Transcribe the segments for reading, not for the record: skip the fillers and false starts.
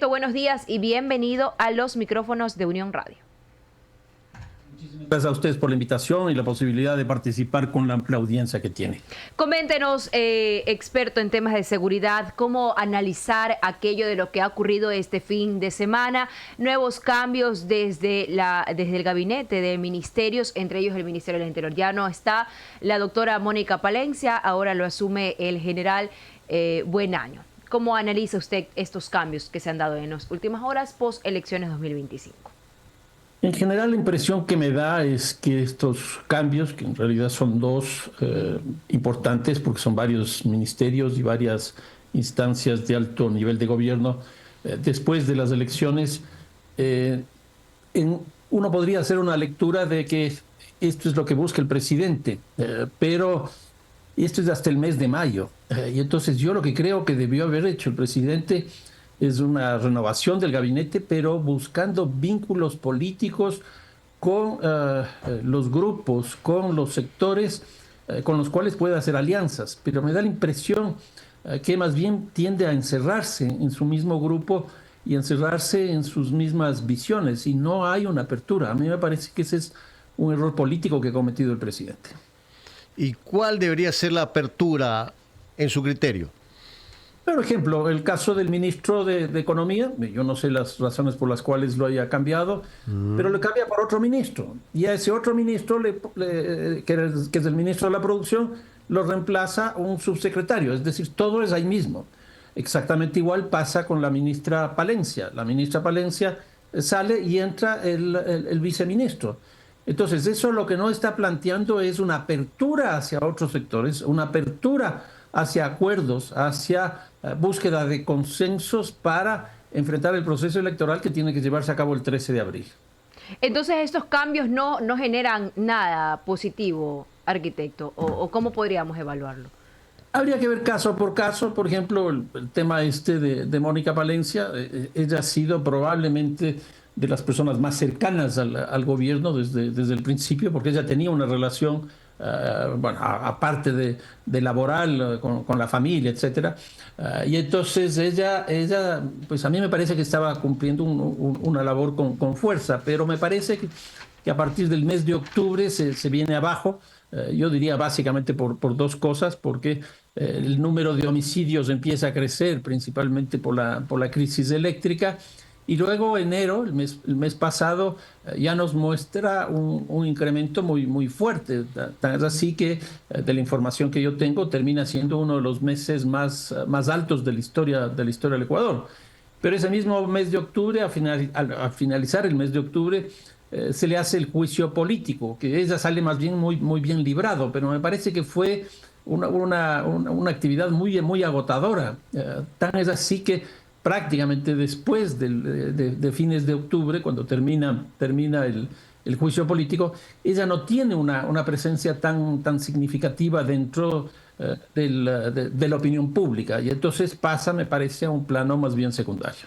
Buenos días y bienvenido a los micrófonos de Unión Radio. Gracias a ustedes por la invitación y la posibilidad de participar con la amplia audiencia que tiene. Coméntenos, experto en temas de seguridad, cómo analizar aquello de lo que ha ocurrido este fin de semana, nuevos cambios desde el gabinete de ministerios, entre ellos el Ministerio del Interior. Ya no está la doctora Mónica Palencia, ahora lo asume el general Buenaño. ¿Cómo analiza usted estos cambios que se han dado en las últimas horas post elecciones 2025? En general, la impresión que me da es que estos cambios, que en realidad son dos importantes porque son varios ministerios y varias instancias de alto nivel de gobierno, después de las elecciones, uno podría hacer una lectura de que esto es lo que busca el presidente, pero esto es hasta el mes de mayo. Y entonces yo lo que creo que debió haber hecho el presidente es una renovación del gabinete, pero buscando vínculos políticos con los grupos, con los sectores con los cuales puede hacer alianzas. Pero me da la impresión que más bien tiende a encerrarse en su mismo grupo y encerrarse en sus mismas visiones, y no hay una apertura. A mí me parece que ese es un error político que ha cometido el presidente. ¿Y cuál debería ser la apertura en su criterio? Por ejemplo, el caso del ministro de Economía, yo no sé las razones por las cuales lo haya cambiado, pero lo cambia por otro ministro. Y a ese otro ministro, que es el ministro de la Producción, lo reemplaza un subsecretario. Es decir, todo es ahí mismo. Exactamente igual pasa con la ministra Palencia. La ministra Palencia sale y entra el viceministro. Entonces, eso lo que no está planteando es una apertura hacia otros sectores, una apertura hacia acuerdos, hacia búsqueda de consensos para enfrentar el proceso electoral que tiene que llevarse a cabo el 13 de abril. Entonces, estos cambios no generan nada positivo, arquitecto, o ¿cómo podríamos evaluarlo? Habría que ver caso por caso. Por ejemplo, el tema de Mónica Palencia, ella ha sido probablemente de las personas más cercanas al gobierno desde el principio, porque ella tenía una relación, bueno, aparte de laboral, con la familia, etcétera. Y entonces ella, pues a mí me parece que estaba cumpliendo una labor con fuerza, pero me parece que a partir del mes de octubre se viene abajo. Yo diría básicamente por dos cosas, porque el número de homicidios empieza a crecer, principalmente por la crisis eléctrica. Y luego enero, el mes pasado, ya nos muestra un incremento muy fuerte. Tan es así que, de la información que yo tengo, termina siendo uno de los meses más altos de la historia del Ecuador. Pero ese mismo mes de octubre, al finalizar el mes de octubre, se le hace el juicio político, que ella sale más bien muy bien librado, pero me parece que fue una actividad muy agotadora. Tan es así que prácticamente después de fines de octubre, cuando termina el juicio político, ella no tiene una presencia tan significativa dentro de la opinión pública, y entonces pasa, me parece, a un plano más bien secundario.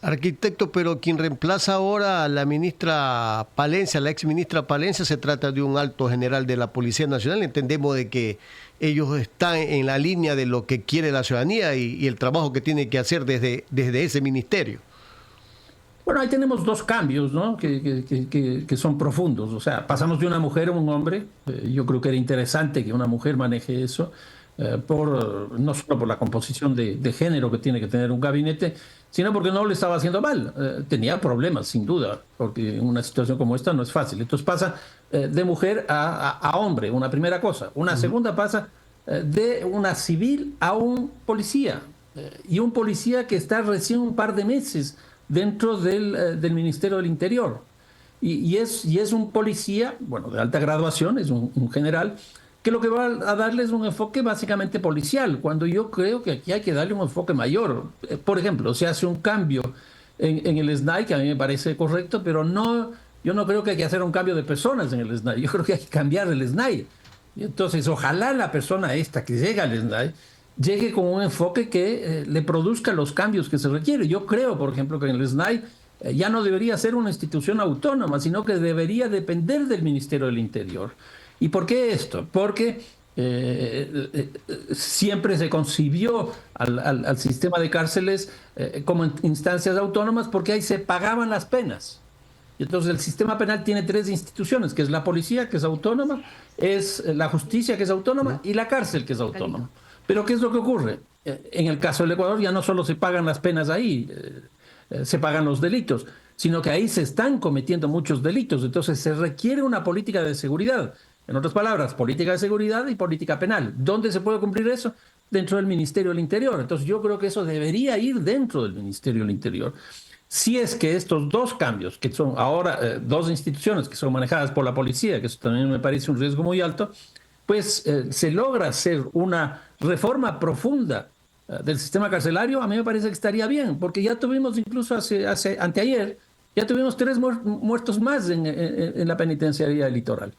Arquitecto, pero quien reemplaza ahora a la ministra Palencia, la ex ministra Palencia, se trata de un alto general de la Policía Nacional. Entendemos de que ellos están en la línea de lo que quiere la ciudadanía y el trabajo que tiene que hacer desde ese ministerio. Bueno, ahí tenemos dos cambios, ¿no? que son profundos. O sea, pasamos de una mujer a un hombre. Yo creo que era interesante que una mujer maneje eso, no solo por la composición de género que tiene que tener un gabinete, sino porque no le estaba haciendo mal. Tenía problemas, sin duda, porque en una situación como esta no es fácil. Entonces pasa de mujer a hombre, una primera cosa. Una segunda pasa de una civil a un policía. Y un policía que está recién un par de meses dentro del Ministerio del Interior. Y es un policía, bueno, de alta graduación, es un general, que lo que va a darle es un enfoque básicamente policial, cuando yo creo que aquí hay que darle un enfoque mayor. Por ejemplo, se hace un cambio en el SNAI, que a mí me parece correcto, pero yo no creo que hay que hacer un cambio de personas en el SNAI, yo creo que hay que cambiar el SNAI. Y entonces, ojalá la persona esta que llega al SNAI llegue con un enfoque que le produzca los cambios que se requieren. Yo creo, por ejemplo, que en el SNAI ya no debería ser una institución autónoma, sino que debería depender del Ministerio del Interior. ¿Y por qué esto? Porque Siempre se concibió al sistema de cárceles como instancias autónomas porque ahí se pagaban las penas. Y entonces el sistema penal tiene tres instituciones, que es la policía, que es autónoma, es la justicia, que es autónoma, y la cárcel, que es autónoma. Pero ¿qué es lo que ocurre? En el caso del Ecuador ya no solo se pagan las penas ahí, se pagan los delitos, sino que ahí se están cometiendo muchos delitos. Entonces se requiere una política de seguridad. En otras palabras, política de seguridad y política penal. ¿Dónde se puede cumplir eso? Dentro del Ministerio del Interior. Entonces yo creo que eso debería ir dentro del Ministerio del Interior. Si es que estos dos cambios, que son ahora dos instituciones que son manejadas por la policía, que eso también me parece un riesgo muy alto, pues se logra hacer una reforma profunda del sistema carcelario, a mí me parece que estaría bien, porque ya tuvimos incluso anteayer, ya tuvimos 3 muertos más en la penitenciaría litoral.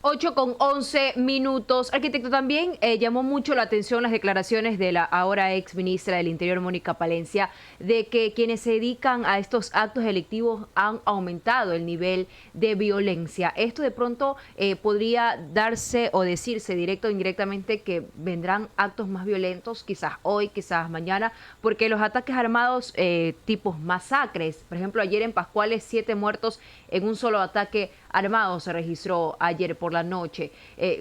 8:11. Arquitecto, también llamó mucho la atención las declaraciones de la ahora ex ministra del Interior, Mónica Palencia, de que quienes se dedican a estos actos delictivos han aumentado el nivel de violencia. Esto de pronto podría darse o decirse directo o indirectamente que vendrán actos más violentos, quizás hoy, quizás mañana, porque los ataques armados tipos masacres, por ejemplo, ayer en Pascuales 7 muertos en un solo ataque armado se registró ayer por la noche.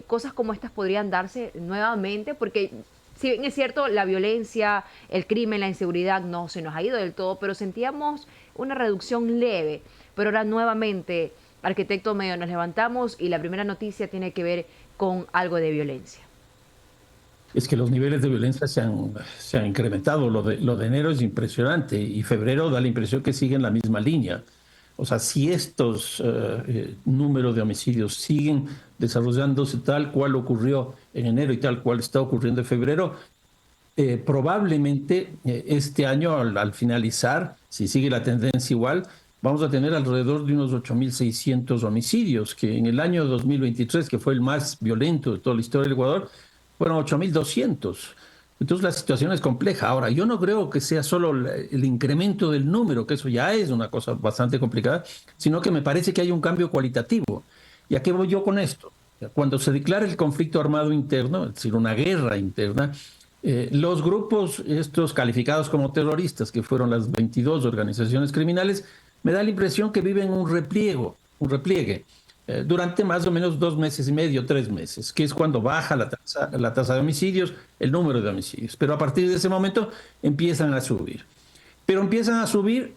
Cosas como estas podrían darse nuevamente, porque si bien es cierto, la violencia, el crimen, la inseguridad no se nos ha ido del todo, pero sentíamos una reducción leve. Pero ahora nuevamente, arquitecto, medio nos levantamos y la primera noticia tiene que ver con algo de violencia. Es que los niveles de violencia se han incrementado. Lo de enero es impresionante y febrero da la impresión que siguen la misma línea. O sea, si estos números de homicidios siguen desarrollándose tal cual ocurrió en enero y tal cual está ocurriendo en febrero, probablemente este año al finalizar, si sigue la tendencia igual, vamos a tener alrededor de unos 8.600 homicidios, que en el año 2023, que fue el más violento de toda la historia del Ecuador, fueron 8.200. Entonces la situación es compleja. Ahora, yo no creo que sea solo el incremento del número, que eso ya es una cosa bastante complicada, sino que me parece que hay un cambio cualitativo. ¿Y a qué voy yo con esto? Cuando se declara el conflicto armado interno, es decir, una guerra interna, los grupos estos calificados como terroristas, que fueron las 22 organizaciones criminales, me da la impresión que viven un repliegue. Durante más o menos 2 meses y medio, 3 meses, que es cuando baja la tasa de homicidios, el número de homicidios. Pero a partir de ese momento empiezan a subir. Pero empiezan a subir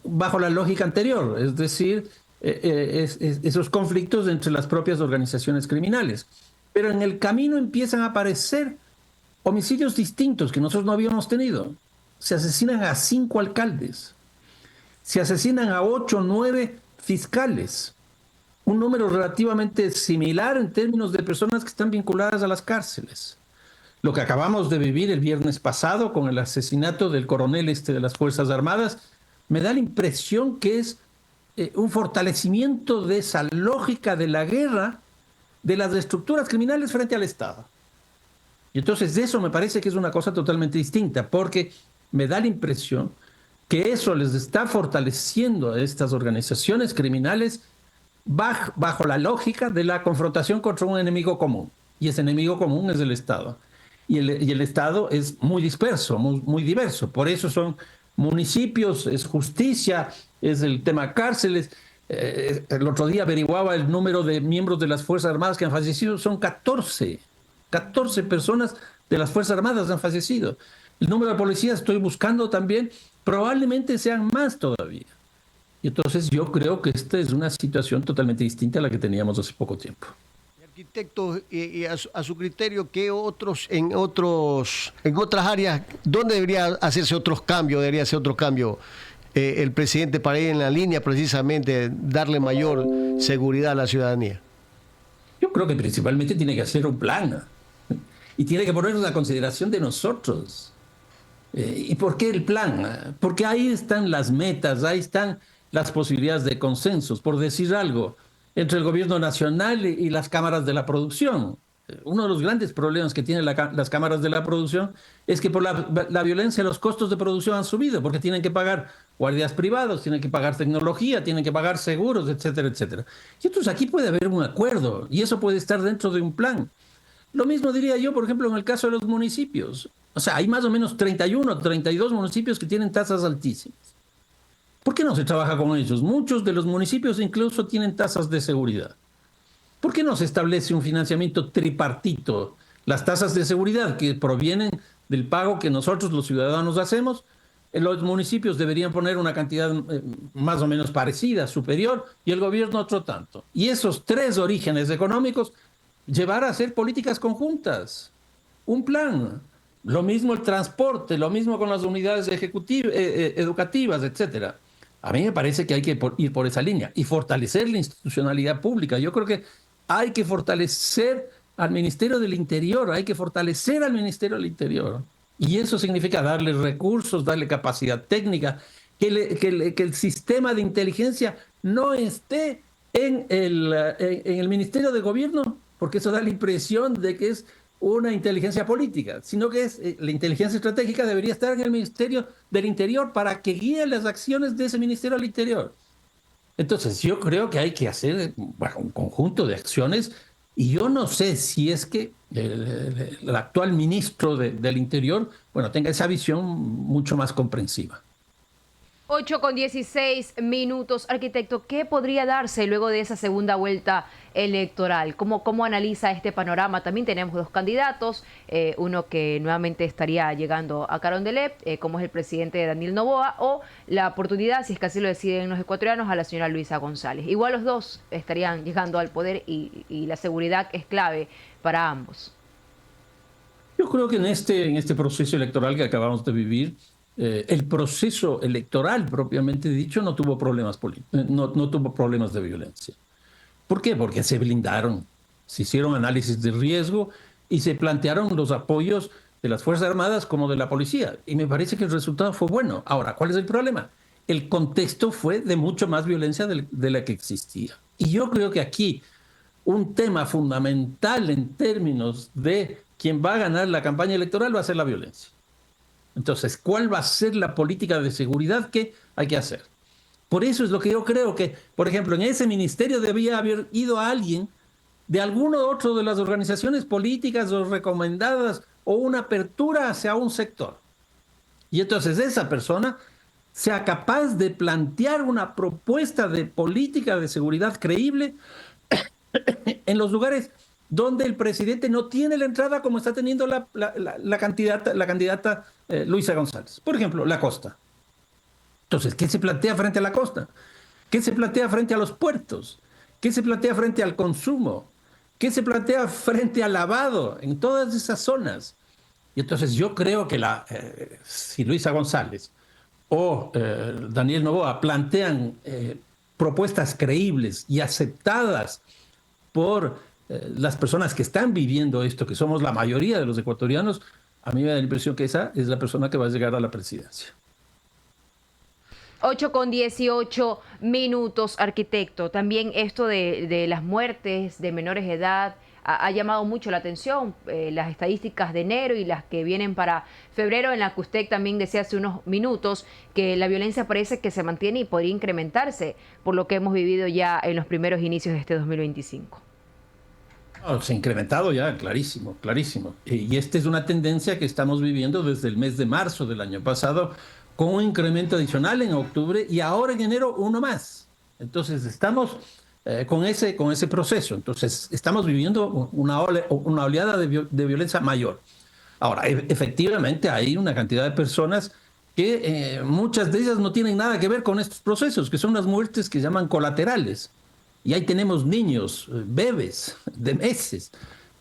bajo la lógica anterior, es decir, esos conflictos entre las propias organizaciones criminales. Pero en el camino empiezan a aparecer homicidios distintos que nosotros no habíamos tenido. Se asesinan a 5 alcaldes, se asesinan a 8 o 9 fiscales. Un número relativamente similar en términos de personas que están vinculadas a las cárceles. Lo que acabamos de vivir el viernes pasado con el asesinato del coronel de las Fuerzas Armadas, me da la impresión que es un fortalecimiento de esa lógica de la guerra de las estructuras criminales frente al Estado. Y entonces de eso me parece que es una cosa totalmente distinta, porque me da la impresión que eso les está fortaleciendo a estas organizaciones criminales bajo la lógica de la confrontación contra un enemigo común. Y ese enemigo común es el Estado. Y el Estado es muy disperso, muy diverso. Por eso son municipios, es justicia, es el tema cárceles. El otro día averiguaba el número de miembros de las Fuerzas Armadas que han fallecido. Son 14 personas de las Fuerzas Armadas han fallecido. El número de policías estoy buscando también, probablemente sean más todavía. Y entonces yo creo que esta es una situación totalmente distinta a la que teníamos hace poco tiempo. Arquitecto, a su criterio, ¿qué en otras áreas, dónde debería hacerse otros cambios? ¿Debería hacer otro cambio el presidente para ir en la línea precisamente darle mayor seguridad a la ciudadanía? Yo creo que principalmente tiene que hacer un plan y tiene que ponernos a consideración de nosotros. ¿Y por qué el plan? Porque ahí están las metas, ahí están las posibilidades de consensos, por decir algo, entre el gobierno nacional y las cámaras de la producción. Uno de los grandes problemas que tienen las cámaras de la producción es que por la violencia los costos de producción han subido, porque tienen que pagar guardias privados, tienen que pagar tecnología, tienen que pagar seguros, etcétera, etcétera. Y entonces aquí puede haber un acuerdo y eso puede estar dentro de un plan. Lo mismo diría yo, por ejemplo, en el caso de los municipios. O sea, hay más o menos 31, 32 municipios que tienen tasas altísimas. ¿Por qué no se trabaja con ellos? Muchos de los municipios incluso tienen tasas de seguridad. ¿Por qué no se establece un financiamiento tripartito? Las tasas de seguridad que provienen del pago que nosotros los ciudadanos hacemos, los municipios deberían poner una cantidad más o menos parecida, superior, y el gobierno otro tanto. Y esos tres orígenes económicos llevar a hacer políticas conjuntas, un plan. Lo mismo el transporte, lo mismo con las unidades educativas, etcétera. A mí me parece que hay que ir por esa línea y fortalecer la institucionalidad pública. Yo creo que hay que fortalecer al Ministerio del Interior, hay que fortalecer al Ministerio del Interior. Y eso significa darle recursos, darle capacidad técnica, que el sistema de inteligencia no esté en el Ministerio de Gobierno, porque eso da la impresión de que es una inteligencia política, sino que la inteligencia estratégica debería estar en el Ministerio del Interior para que guíe las acciones de ese Ministerio del Interior. Entonces yo creo que hay que hacer un conjunto de acciones y yo no sé si es que el actual ministro del Interior, tenga esa visión mucho más comprensiva. 8:16. Arquitecto, ¿qué podría darse luego de esa segunda vuelta electoral? ¿Cómo analiza este panorama? También tenemos dos candidatos, uno que nuevamente estaría llegando a Carondelet, como es el presidente Daniel Noboa, o la oportunidad, si es que así lo deciden los ecuatorianos, a la señora Luisa González. Igual los dos estarían llegando al poder y la seguridad es clave para ambos. Yo creo que en este proceso electoral que acabamos de vivir, el proceso electoral propiamente dicho no tuvo problemas no tuvo problemas de violencia. ¿Por qué? Porque se blindaron, se hicieron análisis de riesgo y se plantearon los apoyos de las Fuerzas Armadas como de la policía. Y me parece que el resultado fue bueno. Ahora, ¿cuál es el problema? El contexto fue de mucho más violencia de la que existía. Y yo creo que aquí un tema fundamental en términos de quién va a ganar la campaña electoral va a ser la violencia. Entonces, ¿cuál va a ser la política de seguridad que hay que hacer? Por eso es lo que yo creo que, por ejemplo, en ese ministerio debía haber ido a alguien de alguno otro de las organizaciones políticas o recomendadas o una apertura hacia un sector. Y entonces esa persona sea capaz de plantear una propuesta de política de seguridad creíble en los lugares donde el presidente no tiene la entrada como está teniendo la candidata Luisa González. Por ejemplo, la costa. Entonces, ¿qué se plantea frente a la costa? ¿Qué se plantea frente a los puertos? ¿Qué se plantea frente al consumo? ¿Qué se plantea frente al lavado? En todas esas zonas. Y entonces yo creo que si Luisa González o Daniel Noboa plantean propuestas creíbles y aceptadas por las personas que están viviendo esto, que somos la mayoría de los ecuatorianos, a mí me da la impresión que esa es la persona que va a llegar a la presidencia. 8:18, arquitecto. También esto de las muertes de menores de edad ha llamado mucho la atención, las estadísticas de enero y las que vienen para febrero, en las que usted también decía hace unos minutos que la violencia parece que se mantiene y podría incrementarse por lo que hemos vivido ya en los primeros inicios de este 2025. Se ha incrementado ya, clarísimo, clarísimo. Y esta es una tendencia que estamos viviendo desde el mes de marzo del año pasado, con un incremento adicional en octubre y ahora en enero uno más. Entonces estamos con ese proceso. Entonces estamos viviendo una oleada de violencia mayor. Ahora, efectivamente hay una cantidad de personas que muchas de ellas no tienen nada que ver con estos procesos, que son las muertes que llaman colaterales. Y ahí tenemos niños, bebés de meses,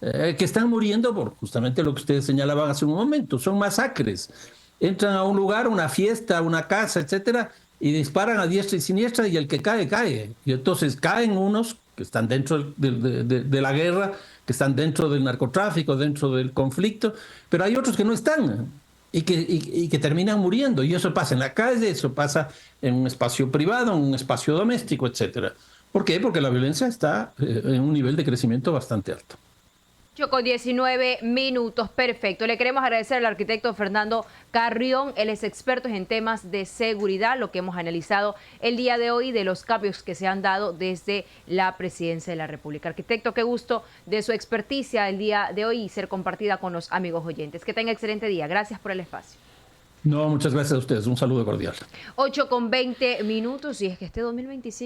que están muriendo por justamente lo que ustedes señalaban hace un momento. Son masacres. Entran a un lugar, una fiesta, una casa, etcétera, y disparan a diestra y siniestra y el que cae, cae. Y entonces caen unos que están dentro de la guerra, que están dentro del narcotráfico, dentro del conflicto, pero hay otros que no están y que terminan muriendo. Y eso pasa en la calle, eso pasa en un espacio privado, en un espacio doméstico, etcétera. ¿Por qué? Porque la violencia está en un nivel de crecimiento bastante alto. Con 19 minutos, perfecto. Le queremos agradecer al arquitecto Fernando Carrión, él es experto en temas de seguridad, lo que hemos analizado el día de hoy de los cambios que se han dado desde la presidencia de la República. Arquitecto, qué gusto de su experticia el día de hoy y ser compartida con los amigos oyentes. Que tenga excelente día. Gracias por el espacio. No, muchas gracias a ustedes. Un saludo cordial. 8:20 minutos y es que este 2025